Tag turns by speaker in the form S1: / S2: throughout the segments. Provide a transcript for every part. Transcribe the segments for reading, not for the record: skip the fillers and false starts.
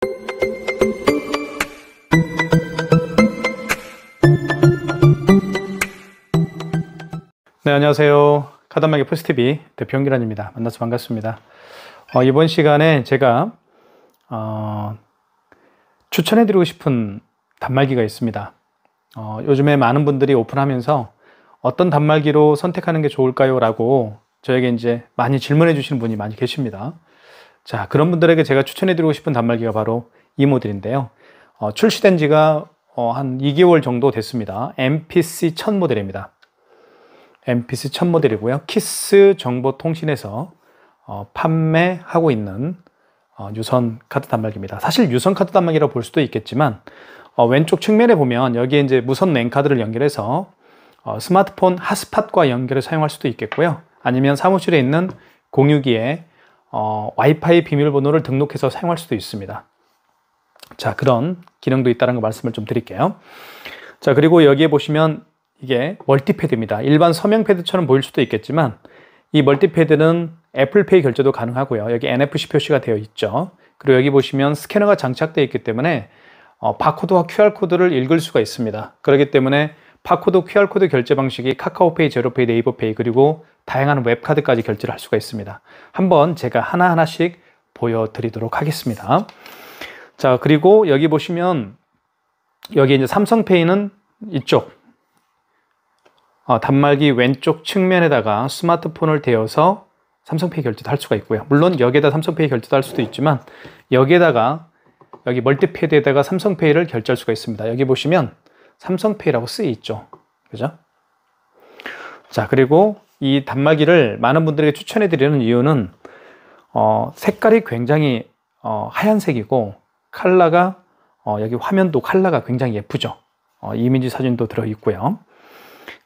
S1: 네, 안녕하세요. 카드한마기 포스TV 대표 홍기란입니다. 만나서 반갑습니다. 이번 시간에 제가 추천해드리고 싶은 단말기가 있습니다. 요즘에 많은 분들이 오픈하면서 어떤 단말기로 선택하는 게 좋을까요? 라고 저에게 이제 많이 질문해 주시는 분이 많이 계십니다. 자, 그런 분들에게 제가 추천해드리고 싶은 단말기가 바로 이 모델인데요. 출시된 지가 한 2개월 정도 됐습니다. MPC-1000 모델입니다. MPC-1000 모델이고요. 키스 정보통신에서 판매하고 있는 유선 카드 단말기입니다. 사실 유선 카드 단말기라고 볼 수도 있겠지만 왼쪽 측면에 보면 여기에 이제 무선 랜 카드를 연결해서 스마트폰 핫스팟과 연결해 사용할 수도 있겠고요. 아니면 사무실에 있는 공유기에 와이파이 비밀번호를 등록해서 사용할 수도 있습니다. 자, 그런 기능도 있다는 거 말씀을 좀 드릴게요. 자, 그리고 여기에 보시면 이게 멀티패드입니다. 일반 서명 패드처럼 보일 수도 있겠지만 이 멀티패드는 애플페이 결제도 가능하고요. 여기 NFC 표시가 되어 있죠. 그리고 여기 보시면 스캐너가 장착되어 있기 때문에 바코드와 QR코드를 읽을 수가 있습니다. 그렇기 때문에 바코드, QR코드 결제 방식이 카카오페이, 제로페이, 네이버페이 그리고 다양한 웹카드까지 결제를 할 수가 있습니다. 한번 제가 하나하나씩 보여드리도록 하겠습니다. 자, 그리고 여기 보시면 여기 이제 삼성페이는 이쪽 단말기 왼쪽 측면에다가 스마트폰을 대어서 삼성페이 결제도 할 수가 있고요. 물론 여기에다 삼성페이 결제도 할 수도 있지만 여기에다가 여기 멀티패드에다가 삼성페이를 결제할 수가 있습니다. 여기 보시면 삼성페이라고 쓰여 있죠. 그죠? 자, 그리고 이 단말기를 많은 분들에게 추천해 드리는 이유는 색깔이 굉장히 하얀색이고 컬러가 여기 화면도 컬러가 굉장히 예쁘죠. 이미지 사진도 들어 있고요.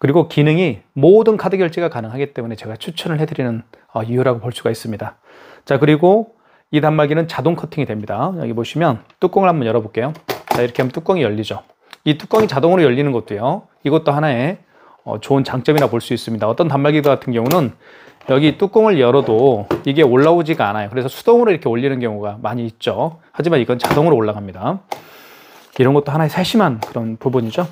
S1: 그리고 기능이 모든 카드 결제가 가능하기 때문에 제가 추천을 해드리는 이유라고 볼 수가 있습니다. 자, 그리고 이 단말기는 자동 커팅이 됩니다. 여기 보시면 뚜껑을 한번 열어볼게요. 자, 이렇게 하면 뚜껑이 열리죠. 이 뚜껑이 자동으로 열리는 것도요. 이것도 하나의 좋은 장점이라 볼 수 있습니다. 어떤 단말기 같은 경우는 여기 뚜껑을 열어도 이게 올라오지가 않아요. 그래서 수동으로 이렇게 올리는 경우가 많이 있죠. 하지만 이건 자동으로 올라갑니다. 이런 것도 하나의 세심한 그런 부분이죠.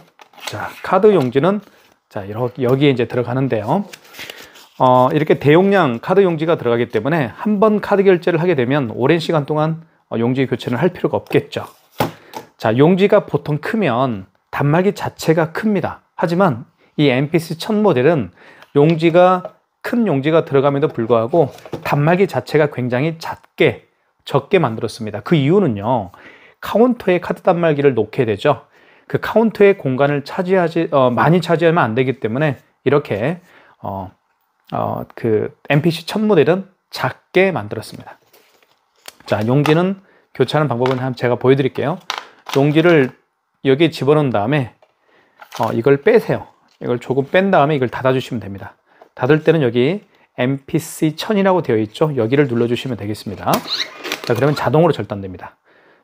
S1: 자, 카드 용지는 자, 여기에 이제 들어가는데요. 이렇게 대용량 카드 용지가 들어가기 때문에 한 번 카드 결제를 하게 되면 오랜 시간 동안 용지 교체를 할 필요가 없겠죠. 자, 용지가 보통 크면 단말기 자체가 큽니다. 하지만 이 MPC-1000 모델은 용지가 큰 용지가 들어감에도 불구하고 단말기 자체가 굉장히 적게 만들었습니다. 그 이유는요. 카운터에 카드 단말기를 놓게 되죠. 그 카운터의 공간을 많이 차지하면 안 되기 때문에 이렇게 그 MPC-1000 모델은 작게 만들었습니다. 자, 용지는 교체하는 방법은 제가 보여드릴게요. 용지를 여기에 집어넣은 다음에 이걸 빼세요. 이걸 조금 뺀 다음에 이걸 닫아주시면 됩니다. 닫을 때는 여기 MPC-1000이라고 되어 있죠. 여기를 눌러주시면 되겠습니다. 자, 그러면 자동으로 절단됩니다.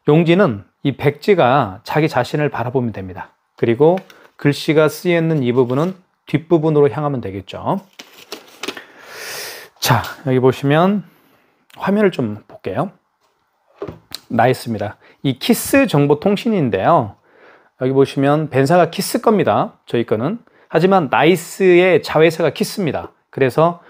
S1: 용지는 이 백지가 자기 자신을 바라보면 됩니다. 그리고 글씨가 쓰여 있는 이 부분은 뒷부분으로 향하면 되겠죠. 자, 여기 보시면 화면을 좀 볼게요. 나있습니다. 이 키스 정보통신인데요. 여기 보시면 벤사가 키스 겁니다. 저희 거는. 하지만 나이스의 자회사가 키스입니다. 그래서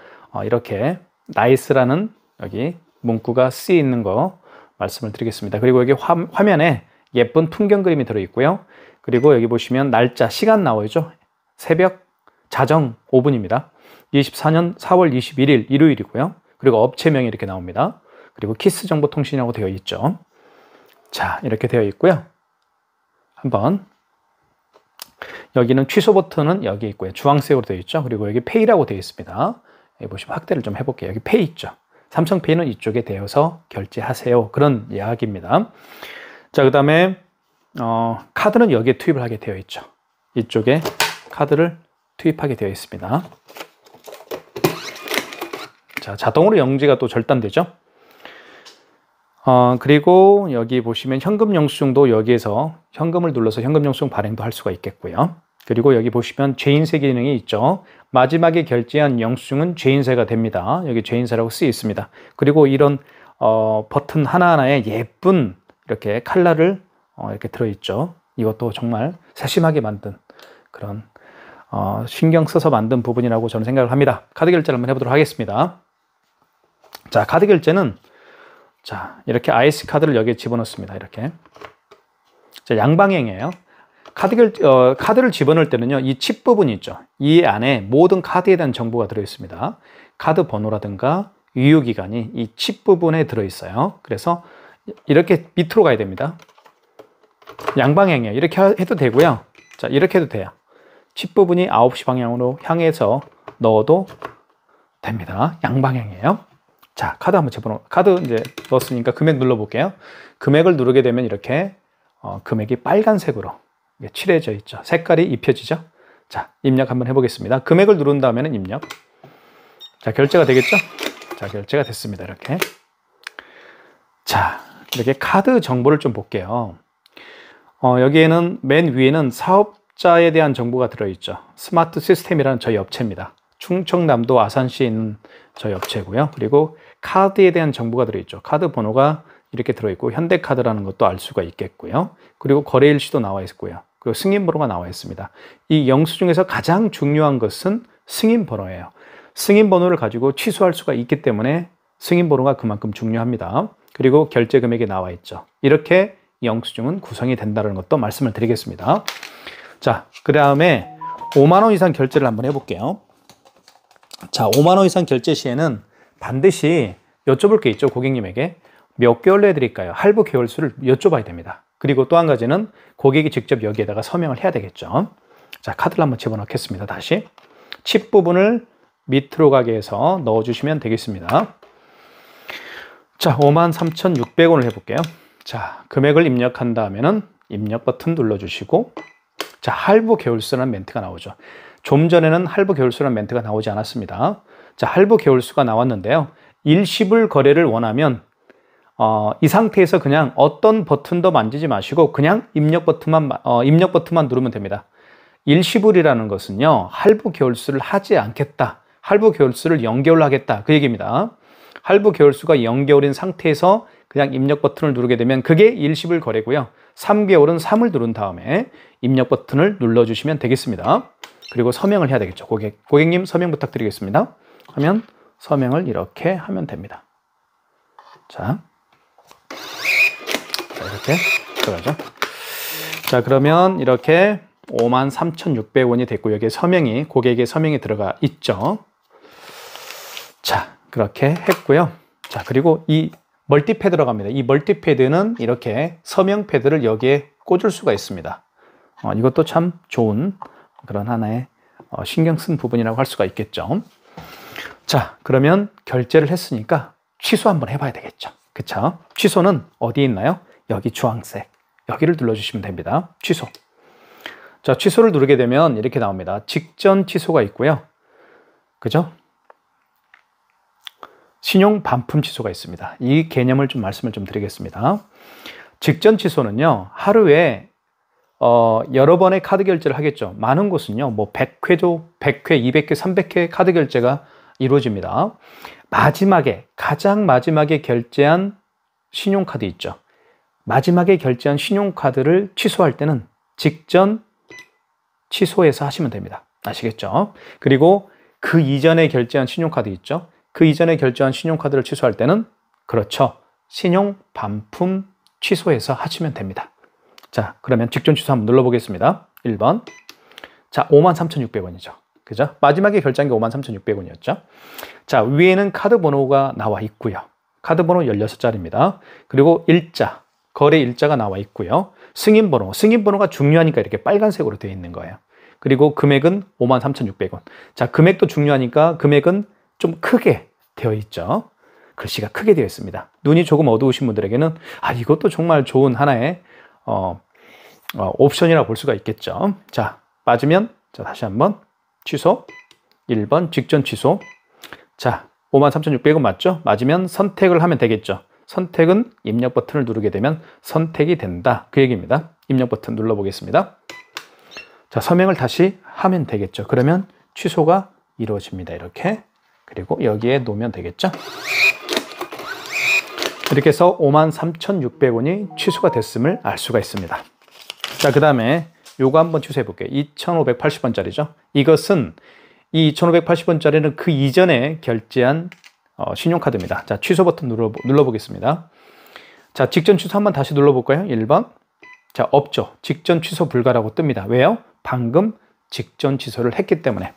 S1: 이렇게 나이스라는 여기 문구가 쓰여 있는 거 말씀을 드리겠습니다. 그리고 여기 화면에 예쁜 풍경 그림이 들어있고요. 그리고 여기 보시면 날짜, 시간 나오죠. 새벽 자정 5분입니다. 24년 4월 21일 일요일이고요. 그리고 업체명이 이렇게 나옵니다. 그리고 키스 정보통신이라고 되어 있죠. 자, 이렇게 되어 있고요. 한번 여기는 취소 버튼은 여기 있고요. 주황색으로 되어 있죠. 그리고 여기 페이라고 되어 있습니다. 여기 보시면 확대를 좀 해볼게요. 여기 페이 있죠. 삼성페이는 이쪽에 대어서 결제하세요. 그런 이야기입니다. 자, 그 다음에 카드는 여기에 투입을 하게 되어 있죠. 이쪽에 카드를 투입하게 되어 있습니다. 자, 자동으로 용지가 또 절단되죠. 그리고 여기 보시면 현금 영수증도 여기에서 현금을 눌러서 현금 영수증 발행도 할 수가 있겠고요. 그리고 여기 보시면 죄인세 기능이 있죠. 마지막에 결제한 영수증은 죄인세가 됩니다. 여기 죄인세라고 쓰여 있습니다. 그리고 이런 버튼 하나하나에 예쁜 이렇게 칼날을 이렇게 들어있죠. 이것도 정말 세심하게 만든 그런 신경 써서 만든 부분이라고 저는 생각을 합니다. 카드 결제를 한번 해보도록 하겠습니다. 자, 카드 결제는 자, 이렇게 IC 카드를 여기에 집어넣습니다. 이렇게. 자, 양방향이에요. 카드를 집어넣을 때는요, 이 칩 부분이 있죠. 이 안에 모든 카드에 대한 정보가 들어있습니다. 카드 번호라든가 유효기간이 이 칩 부분에 들어있어요. 그래서 이렇게 밑으로 가야 됩니다. 양방향이에요. 이렇게 해도 되고요. 자, 이렇게 해도 돼요. 칩 부분이 9시 방향으로 향해서 넣어도 됩니다. 양방향이에요. 자, 카드 한번 카드 이제 넣었으니까 금액 눌러볼게요. 금액을 누르게 되면 이렇게 금액이 빨간색으로 칠해져 있죠. 색깔이 입혀지죠. 자, 입력 한번 해보겠습니다. 금액을 누른 다음에는 입력. 자, 결제가 되겠죠? 자, 결제가 됐습니다. 이렇게. 자, 이렇게 카드 정보를 좀 볼게요. 여기에는 맨 위에는 사업자에 대한 정보가 들어있죠. 스마트 시스템이라는 저희 업체입니다. 충청남도 아산시에 있는 저희 업체고요. 그리고 카드에 대한 정보가 들어있죠. 카드 번호가 이렇게 들어있고 현대카드라는 것도 알 수가 있겠고요. 그리고 거래일시도 나와 있고요. 그리고 승인번호가 나와 있습니다. 이 영수 중에서 가장 중요한 것은 승인번호예요. 승인번호를 가지고 취소할 수가 있기 때문에 승인번호가 그만큼 중요합니다. 그리고 결제 금액이 나와 있죠. 이렇게 영수증은 구성이 된다는 것도 말씀을 드리겠습니다. 자, 그 다음에 5만 원 이상 결제를 한번 해볼게요. 자, 5만 원 이상 결제 시에는 반드시 여쭤볼 게 있죠. 고객님에게 몇 개월 내에 드릴까요? 할부 개월수를 여쭤봐야 됩니다. 그리고 또 한 가지는 고객이 직접 여기에다가 서명을 해야 되겠죠. 자, 카드를 한번 집어넣겠습니다. 다시 칩 부분을 밑으로 가게 해서 넣어주시면 되겠습니다. 자, 53,600원을 해볼게요. 자, 금액을 입력한 다음에는 입력 버튼 눌러주시고, 자, 할부 개월수라는 멘트가 나오죠. 좀 전에는 할부 개월수라는 멘트가 나오지 않았습니다. 자, 할부 개월수가 나왔는데요. 일시불 거래를 원하면 이 상태에서 그냥 어떤 버튼도 만지지 마시고 그냥 입력 버튼만 누르면 됩니다. 일시불이라는 것은요, 할부 개월수를 하지 않겠다, 할부 개월수를 0개월 하겠다, 그 얘기입니다. 할부 개월수가 0개월인 상태에서 그냥 입력 버튼을 누르게 되면 그게 일시불 거래고요. 3개월은 3을 누른 다음에 입력 버튼을 눌러주시면 되겠습니다. 그리고 서명을 해야 되겠죠. 고객님 서명 부탁드리겠습니다. 하면 서명을 이렇게 하면 됩니다. 자, 이렇게 들어가죠. 자, 그러면 이렇게 53,600원이 됐고 여기에 서명이, 고객의 서명이 들어가 있죠. 자, 그렇게 했고요. 자, 그리고 이 멀티패드로 갑니다. 이 멀티패드는 이렇게 서명 패드를 여기에 꽂을 수가 있습니다. 이것도 참 좋은 그런 하나의 신경 쓴 부분이라고 할 수가 있겠죠. 자, 그러면 결제를 했으니까 취소 한번 해봐야 되겠죠. 그쵸? 취소는 어디에 있나요? 여기 주황색, 여기를 눌러주시면 됩니다. 취소. 자, 취소를 누르게 되면 이렇게 나옵니다. 직전 취소가 있고요. 그죠? 신용 반품 취소가 있습니다. 이 개념을 좀 말씀을 좀 드리겠습니다. 직전 취소는요, 하루에 여러 번의 카드 결제를 하겠죠. 많은 곳은요, 뭐 100회도 100회, 200회, 300회 카드 결제가 이루어집니다. 마지막에, 가장 마지막에 결제한 신용카드 있죠. 마지막에 결제한 신용카드를 취소할 때는 직전 취소해서 하시면 됩니다. 아시겠죠? 그리고 그 이전에 결제한 신용카드 있죠. 그 이전에 결제한 신용카드를 취소할 때는, 그렇죠, 신용 반품 취소해서 하시면 됩니다. 자, 그러면 직전 취소 한번 눌러보겠습니다. 1번. 자, 53,600원이죠. 그죠? 마지막에 결제한 게 53,600원이었죠. 자, 위에는 카드 번호가 나와 있고요. 카드 번호 16자리입니다. 그리고 일자, 거래 일자가 나와 있고요. 승인번호가 중요하니까 이렇게 빨간색으로 되어 있는 거예요. 그리고 금액은 53,600원. 자, 금액도 중요하니까 금액은 좀 크게 되어 있죠. 글씨가 크게 되어 있습니다. 눈이 조금 어두우신 분들에게는 이것도 정말 좋은 하나의 옵션이라고 볼 수가 있겠죠. 자, 맞으면, 자, 다시 한번 취소. 1번 직전 취소. 자, 53,600원 맞죠? 맞으면 선택을 하면 되겠죠. 선택은 입력 버튼을 누르게 되면 선택이 된다, 그 얘기입니다. 입력 버튼 눌러보겠습니다. 자, 서명을 다시 하면 되겠죠. 그러면 취소가 이루어집니다. 이렇게. 그리고 여기에 놓으면 되겠죠. 이렇게 해서 53,600원이 취소가 됐음을 알 수가 있습니다. 자, 그 다음에 요거 한번 취소해 볼게요. 2,580원짜리죠. 이것은 이 2,580원짜리는 그 이전에 결제한 신용카드입니다. 자, 취소 버튼 눌러보겠습니다. 자, 직전 취소 한번 다시 눌러볼까요? 1번. 자, 없죠. 직전 취소 불가라고 뜹니다. 왜요? 방금 직전 취소를 했기 때문에.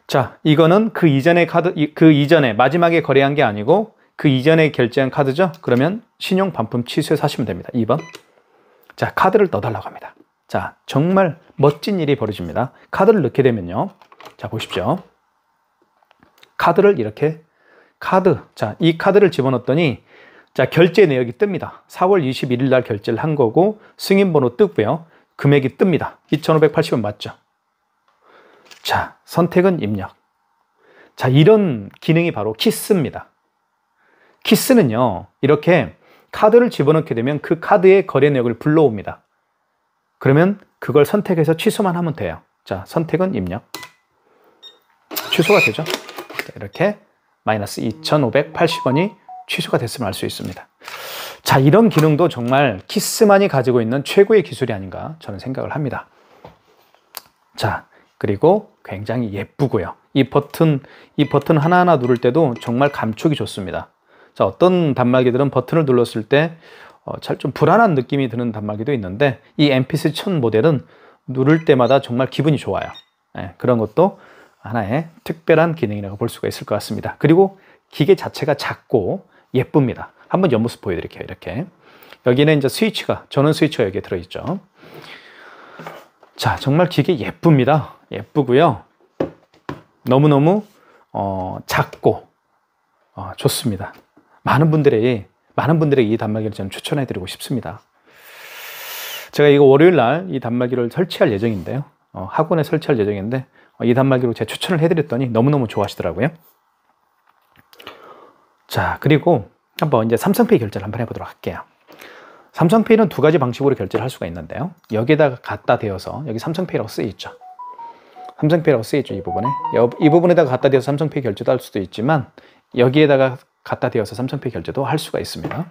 S1: 자, 이거는 그 이전의 카드, 그 이전에 마지막에 거래한 게 아니고 그 이전에 결제한 카드죠. 그러면 신용 반품 취소해서 하시면 됩니다. 2번. 자, 카드를 넣어달라고 합니다. 자, 정말 멋진 일이 벌어집니다. 카드를 넣게 되면요. 자, 보십시오. 카드를 이렇게 자, 이 카드를 집어넣었더니 자, 결제 내역이 뜹니다. 4월 21일 날 결제를 한 거고 승인번호 뜨고요. 금액이 뜹니다. 2,580원 맞죠? 자, 선택은 입력. 자, 이런 기능이 바로 키스입니다. 키스는요, 이렇게 카드를 집어넣게 되면 그 카드의 거래 내역을 불러옵니다. 그러면 그걸 선택해서 취소만 하면 돼요. 자, 선택은 입력. 취소가 되죠? 자, 이렇게 마이너스 2,580원이 취소가 됐음을 알 수 있습니다. 자, 이런 기능도 정말 키스만이 가지고 있는 최고의 기술이 아닌가 저는 생각을 합니다. 자, 그리고 굉장히 예쁘고요. 이 버튼 하나하나 누를 때도 정말 감촉이 좋습니다. 자, 어떤 단말기들은 버튼을 눌렀을 때 잘 좀 불안한 느낌이 드는 단말기도 있는데 이 MP3 1000 모델은 누를 때마다 정말 기분이 좋아요. 네, 그런 것도 하나의 특별한 기능이라고 볼 수가 있을 것 같습니다. 그리고 기계 자체가 작고 예쁩니다. 한번 옆모습 보여드릴게요. 이렇게 여기는 이제 전원 스위치가 여기에 들어있죠. 자, 정말 기계 예쁩니다. 예쁘고요. 너무너무 작고 좋습니다. 많은 분들에게 이 단말기를 저는 추천해드리고 싶습니다. 제가 이거 월요일 날 이 단말기를 설치할 예정인데요. 학원에 설치할 예정인데 이 단말기로 제가 추천을 해드렸더니 너무너무 좋아하시더라고요. 자, 그리고 한번 이제 삼성페이 결제를 한번 해보도록 할게요. 삼성페이는 두 가지 방식으로 결제를 할 수가 있는데요. 여기에다가 갖다 대어서 여기 삼성페이라고 쓰여있죠. 삼성페이라고 쓰여있죠. 이 부분에. 이 부분에다가 갖다 대어서 삼성페이 결제도 할 수도 있지만 여기에다가 갖다 대어서 삼성페이 결제도 할 수가 있습니다.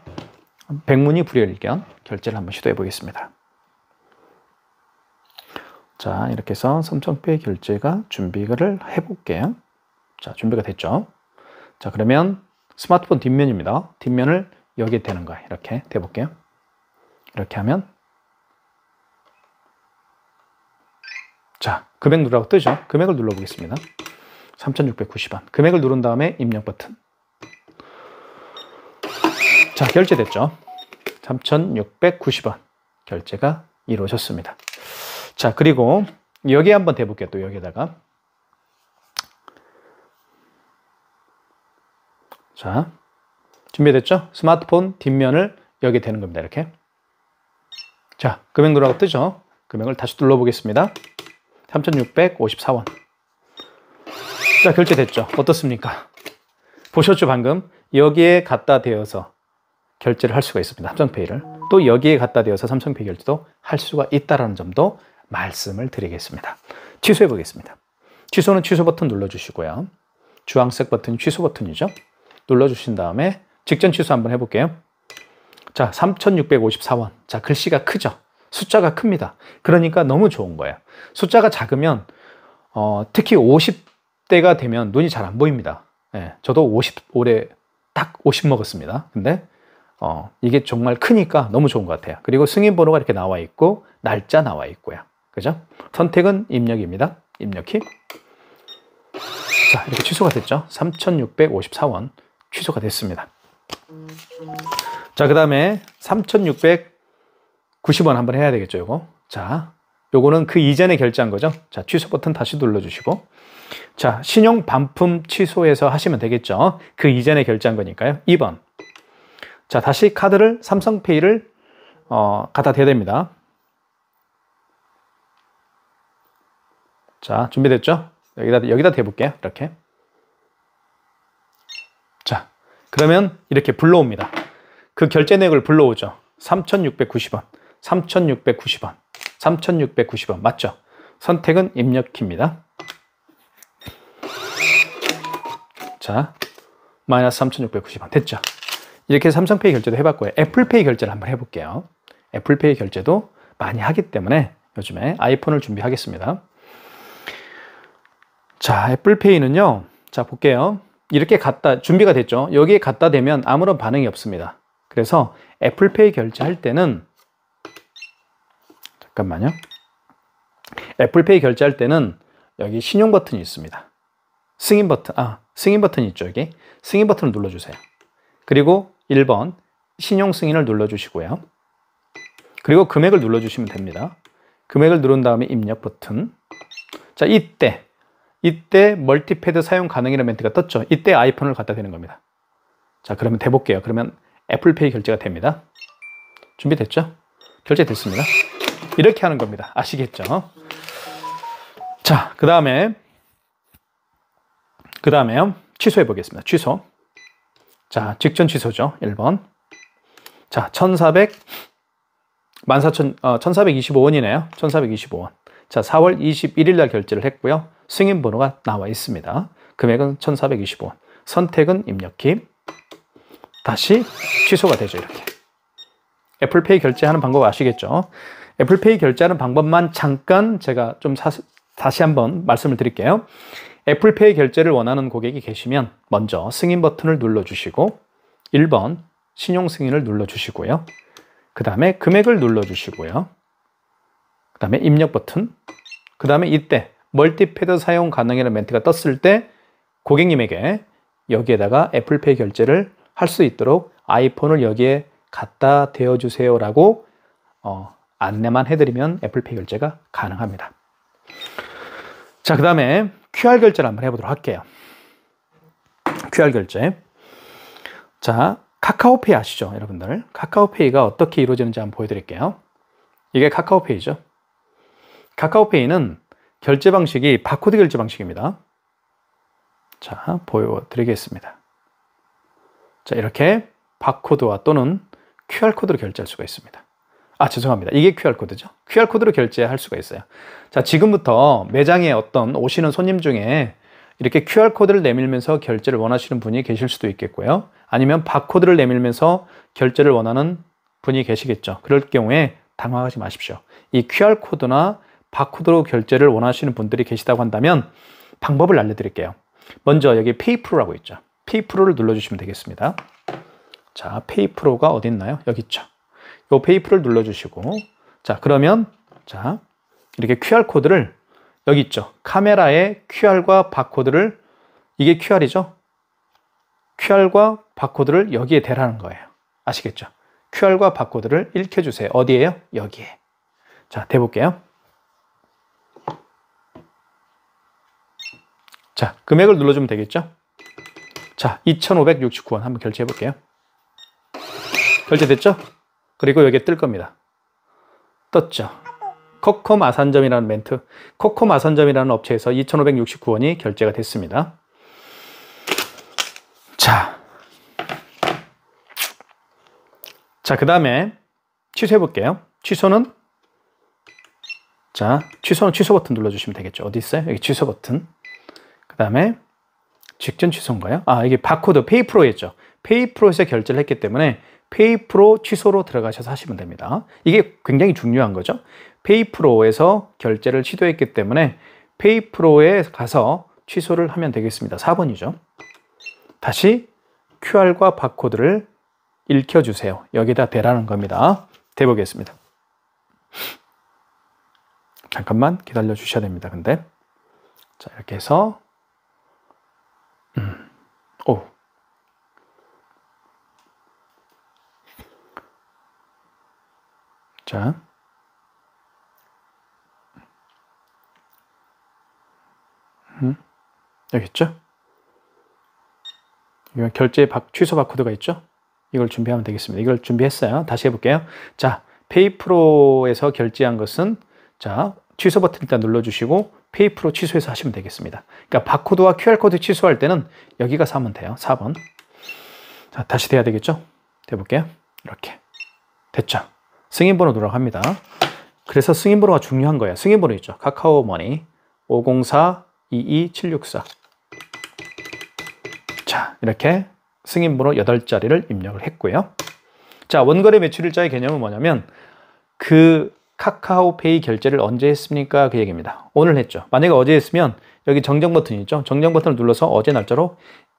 S1: 백문이 불여일견 결제를 한번 시도해 보겠습니다. 자, 이렇게 해서 삼성페이 결제가 준비를 해볼게요. 자, 준비가 됐죠. 자, 그러면 스마트폰 뒷면입니다. 뒷면을 여기에 대는 거예요. 이렇게 대볼게요. 이렇게 하면 자, 금액 누르라고 뜨죠. 금액을 눌러보겠습니다. 3,690원. 금액을 누른 다음에 입력 버튼. 자, 결제됐죠. 3,690원 결제가 이루어졌습니다. 자, 그리고 여기에 한번 대볼게요. 또 여기에다가 자, 준비됐죠? 스마트폰 뒷면을 여기에 대는 겁니다. 이렇게. 자, 금액 누르라고 뜨죠? 금액을 다시 눌러보겠습니다. 3,654원. 자, 결제됐죠? 어떻습니까? 보셨죠? 방금 여기에 갖다 대어서 결제를 할 수가 있습니다. 삼성페이를. 또 여기에 갖다 대어서 삼성페이 결제도 할 수가 있다는 점도 말씀을 드리겠습니다. 취소해 보겠습니다. 취소는 취소 버튼 눌러주시고요. 주황색 버튼이 취소 버튼이죠. 눌러주신 다음에 직전 취소 한번 해볼게요. 자, 3,654원. 자, 글씨가 크죠? 숫자가 큽니다. 그러니까 너무 좋은 거예요. 숫자가 작으면 특히 50대가 되면 눈이 잘 안 보입니다. 예, 저도 올해 딱 50 먹었습니다. 근데 이게 정말 크니까 너무 좋은 것 같아요. 그리고 승인번호가 이렇게 나와 있고 날짜 나와 있고요. 그죠? 선택은 입력입니다. 입력키. 자, 이렇게 취소가 됐죠. 3,654원 취소가 됐습니다. 자, 그 다음에 3,690원 한번 해야 되겠죠, 요거. 자, 요거는 그 이전에 결제한 거죠. 자, 취소 버튼 다시 눌러주시고. 자, 신용 반품 취소해서 하시면 되겠죠. 그 이전에 결제한 거니까요. 2번. 자, 다시 카드를 삼성페이를 갖다 대야 됩니다. 자, 준비됐죠? 여기다 대볼게요. 이렇게. 자, 그러면 이렇게 불러옵니다. 그 결제 내역을 불러오죠. 3,690원, 3,690원, 3,690원. 맞죠? 선택은 입력키입니다. 자, 마이너스 3,690원. 됐죠? 이렇게 삼성페이 결제도 해봤고요. 애플페이 결제를 한번 해볼게요. 애플페이 결제도 많이 하기 때문에 요즘에 아이폰을 준비하겠습니다. 자, 애플페이는요. 자, 볼게요. 이렇게 준비가 됐죠. 여기에 갖다 대면 아무런 반응이 없습니다. 그래서 애플페이 결제할 때는 잠깐만요. 애플페이 결제할 때는 여기 신용 버튼이 있습니다. 승인 버튼, 승인 버튼이 있죠, 여기. 승인 버튼을 눌러주세요. 그리고 1번 신용 승인을 눌러주시고요. 그리고 금액을 눌러주시면 됩니다. 금액을 누른 다음에 입력 버튼. 자, 이때 멀티패드 사용 가능이라는 멘트가 떴죠. 이때 아이폰을 갖다 대는 겁니다. 자, 그러면 대볼게요. 그러면 애플페이 결제가 됩니다. 준비됐죠? 결제됐습니다. 이렇게 하는 겁니다. 아시겠죠? 자, 그 다음에요. 취소해 보겠습니다. 취소. 자, 직전 취소죠. 1번. 자, 1425원이네요. 1425원. 자, 4월 21일 날 결제를 했고요. 승인 번호가 나와 있습니다. 금액은 1425원. 선택은 입력키. 다시 취소가 되죠, 이렇게. 애플페이 결제하는 방법 아시겠죠? 애플페이 결제하는 방법만 잠깐 제가 좀 다시 한번 말씀을 드릴게요. 애플페이 결제를 원하는 고객이 계시면 먼저 승인 버튼을 눌러주시고 1번 신용 승인을 눌러주시고요. 그 다음에 금액을 눌러주시고요. 그 다음에 입력 버튼. 그 다음에 이때 멀티패드 사용 가능이라는 멘트가 떴을 때 고객님에게 여기에다가 애플페이 결제를 할 수 있도록 아이폰을 여기에 갖다 대어주세요 라고 안내만 해드리면 애플페이 결제가 가능합니다. 자, 그 다음에 QR 결제를 한번 해보도록 할게요. QR 결제. 자, 카카오페이 아시죠, 여러분들? 카카오페이가 어떻게 이루어지는지 한번 보여드릴게요. 이게 카카오페이죠. 카카오페이는 결제 방식이 바코드 결제 방식입니다. 자, 보여드리겠습니다. 자, 이렇게 바코드와 또는 QR코드로 결제할 수가 있습니다. 죄송합니다. 이게 QR코드죠. QR코드로 결제할 수가 있어요. 자, 지금부터 매장에 오시는 손님 중에 이렇게 QR코드를 내밀면서 결제를 원하시는 분이 계실 수도 있겠고요. 아니면 바코드를 내밀면서 결제를 원하는 분이 계시겠죠. 그럴 경우에 당황하지 마십시오. 이 QR코드나 바코드로 결제를 원하시는 분들이 계시다고 한다면 방법을 알려드릴게요. 먼저 여기 페이프로라고 있죠. 페이프로를 눌러주시면 되겠습니다. 자, 페이프로가 어디 있나요? 여기 있죠. 요 페이프를 눌러주시고, 자, 그러면, 자, 이렇게 QR코드를, 여기 있죠. 카메라에 QR과 바코드를, 이게 QR이죠? QR과 바코드를 여기에 대라는 거예요. 아시겠죠? QR과 바코드를 읽혀주세요. 어디에요? 여기에. 자, 대볼게요. 자, 금액을 눌러주면 되겠죠? 자, 2,569원 한번 결제해 볼게요. 결제됐죠? 그리고 여기에 뜰 겁니다. 떴죠? 코콤 아산점이라는 멘트. 코콤 아산점이라는 업체에서 2,569원이 결제가 됐습니다. 자, 그 다음에 취소해 볼게요. 취소는 취소 버튼 눌러주시면 되겠죠. 어디 있어요? 여기 취소 버튼. 그 다음에 직전 취소인가요? 이게 바코드 페이프로였죠. 페이프로에서 결제를 했기 때문에 페이프로 취소로 들어가셔서 하시면 됩니다. 이게 굉장히 중요한 거죠. 페이프로에서 결제를 시도했기 때문에 페이프로에 가서 취소를 하면 되겠습니다. 4번이죠. 다시 QR과 바코드를 읽혀주세요. 여기다 대라는 겁니다. 대보겠습니다. 잠깐만 기다려 주셔야 됩니다. 근데 자, 이렇게 해서 자, 여기 있죠? 이건 결제 취소 바코드가 있죠? 이걸 준비하면 되겠습니다. 이걸 준비했어요. 다시 해볼게요. 자, 페이프로에서 결제한 것은 자, 취소 버튼 일단 눌러주시고 페이프로 취소해서 하시면 되겠습니다. 그러니까 바코드와 QR코드 취소할 때는 여기 가서 하면 돼요. 4번. 자, 다시 돼야 되겠죠? 돼볼게요. 이렇게. 됐죠? 승인번호 들어갑니다. 그래서 승인번호가 중요한 거예요. 승인번호 있죠. 카카오머니 504-22764. 자, 이렇게 승인번호 8자리를 입력을 했고요. 자, 원거래 매출일자의 개념은 뭐냐면 그 카카오페이 결제를 언제 했습니까? 그 얘기입니다. 오늘 했죠. 만약에 어제 했으면 여기 정정 버튼이 있죠. 정정 버튼을 눌러서 어제 날짜로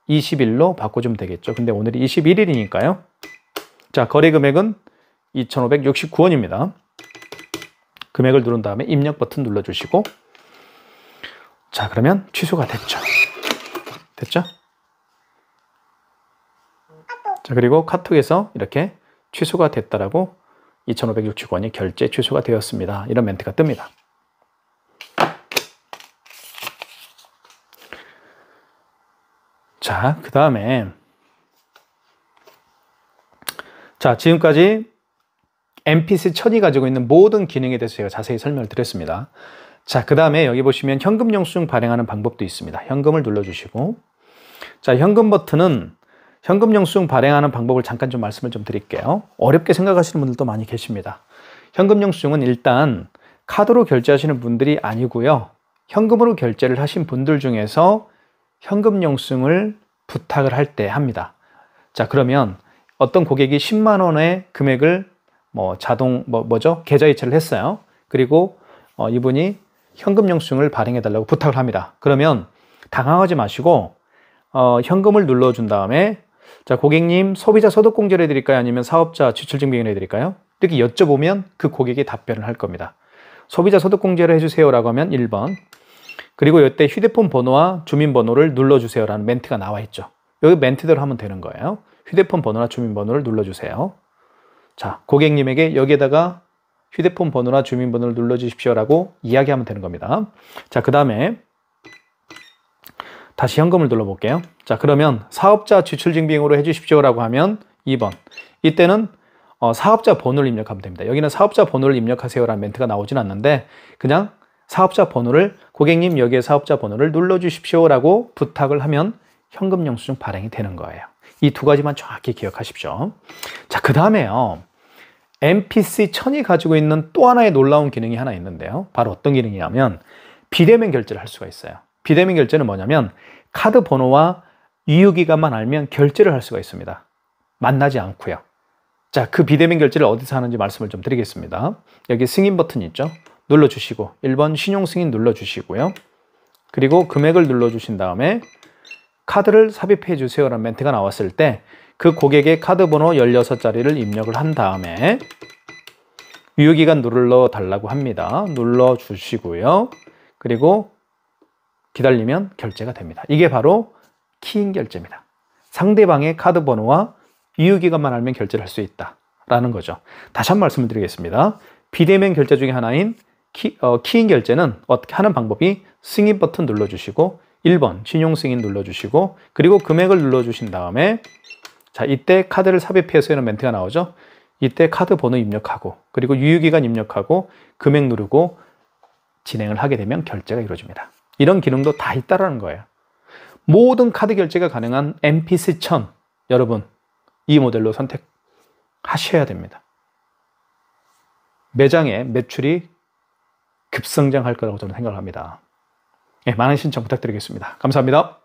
S1: 20일로 바꿔주면 되겠죠. 근데 오늘이 21일이니까요. 자, 거래 금액은 2,569원입니다. 금액을 누른 다음에 입력 버튼 눌러주시고, 자, 그러면 취소가 됐죠. 됐죠? 자, 그리고 카톡에서 이렇게 취소가 됐다라고 2,560원이 결제 취소가 되었습니다. 이런 멘트가 뜹니다. 자, 그 다음에 자, 지금까지 MPC 1000이 가지고 있는 모든 기능에 대해서 제가 자세히 설명을 드렸습니다. 자, 그 다음에 여기 보시면 현금 영수증 발행하는 방법도 있습니다. 현금을 눌러주시고, 자, 현금 버튼은 현금 영수증 발행하는 방법을 잠깐 좀 말씀을 좀 드릴게요. 어렵게 생각하시는 분들도 많이 계십니다. 현금 영수증은 일단 카드로 결제하시는 분들이 아니고요. 현금으로 결제를 하신 분들 중에서 현금 영수증을 부탁을 할 때 합니다. 자, 그러면 어떤 고객이 10만 원의 금액을 계좌이체를 했어요. 그리고 이분이 현금 영수증을 발행해 달라고 부탁을 합니다. 그러면 당황하지 마시고 현금을 눌러준 다음에, 자, 고객님 소비자 소득공제를 해드릴까요? 아니면 사업자 지출증빙을 해드릴까요? 이렇게 여쭤보면 그 고객이 답변을 할 겁니다. 소비자 소득공제를 해주세요 라고 하면 1번, 그리고 이때 휴대폰 번호와 주민번호를 눌러주세요 라는 멘트가 나와 있죠. 여기 멘트대로 하면 되는 거예요. 휴대폰 번호나 주민번호를 눌러주세요. 자, 고객님에게 여기에다가 휴대폰 번호나 주민번호를 눌러주십시오 라고 이야기하면 되는 겁니다. 자, 그 다음에 다시 현금을 눌러볼게요. 자, 그러면 사업자 지출증빙으로 해주십시오 라고 하면 2번. 이때는 사업자 번호를 입력하면 됩니다. 여기는 사업자 번호를 입력하세요 라는 멘트가 나오진 않는데, 그냥 사업자 번호를, 고객님 여기에 사업자 번호를 눌러주십시오 라고 부탁을 하면 현금 영수증 발행이 되는 거예요. 이 두 가지만 정확히 기억하십시오. 자, 그 다음에요, MPC 1000이 가지고 있는 또 하나의 놀라운 기능이 하나 있는데요. 바로 어떤 기능이냐면 비대면 결제를 할 수가 있어요. 비대면 결제는 뭐냐면 카드 번호와 유효기간만 알면 결제를 할 수가 있습니다. 만나지 않고요. 자, 그 비대면 결제를 어디서 하는지 말씀을 좀 드리겠습니다. 여기 승인 버튼 있죠? 눌러주시고 1번 신용 승인 눌러주시고요. 그리고 금액을 눌러주신 다음에 카드를 삽입해 주세요라는 멘트가 나왔을 때 그 고객의 카드 번호 16자리를 입력을 한 다음에 유효기간 눌러달라고 합니다. 눌러주시고요. 그리고 기다리면 결제가 됩니다. 이게 바로 키인 결제입니다. 상대방의 카드 번호와 유효기간만 알면 결제를 할 수 있다라는 거죠. 다시 한 번 말씀을 드리겠습니다. 비대면 결제 중에 하나인 키인 결제는 어떻게 하는 방법이, 승인 버튼 눌러주시고 1번 신용 승인 눌러주시고 그리고 금액을 눌러주신 다음에, 자, 이때 카드를 삽입해서는 멘트가 나오죠. 이때 카드 번호 입력하고 그리고 유효기간 입력하고 금액 누르고 진행을 하게 되면 결제가 이루어집니다. 이런 기능도 다 있다라는 거예요. 모든 카드 결제가 가능한 MPC 1000, 여러분 이 모델로 선택하셔야 됩니다. 매장의 매출이 급성장할 거라고 저는 생각합니다. 네, 많은 신청 부탁드리겠습니다. 감사합니다.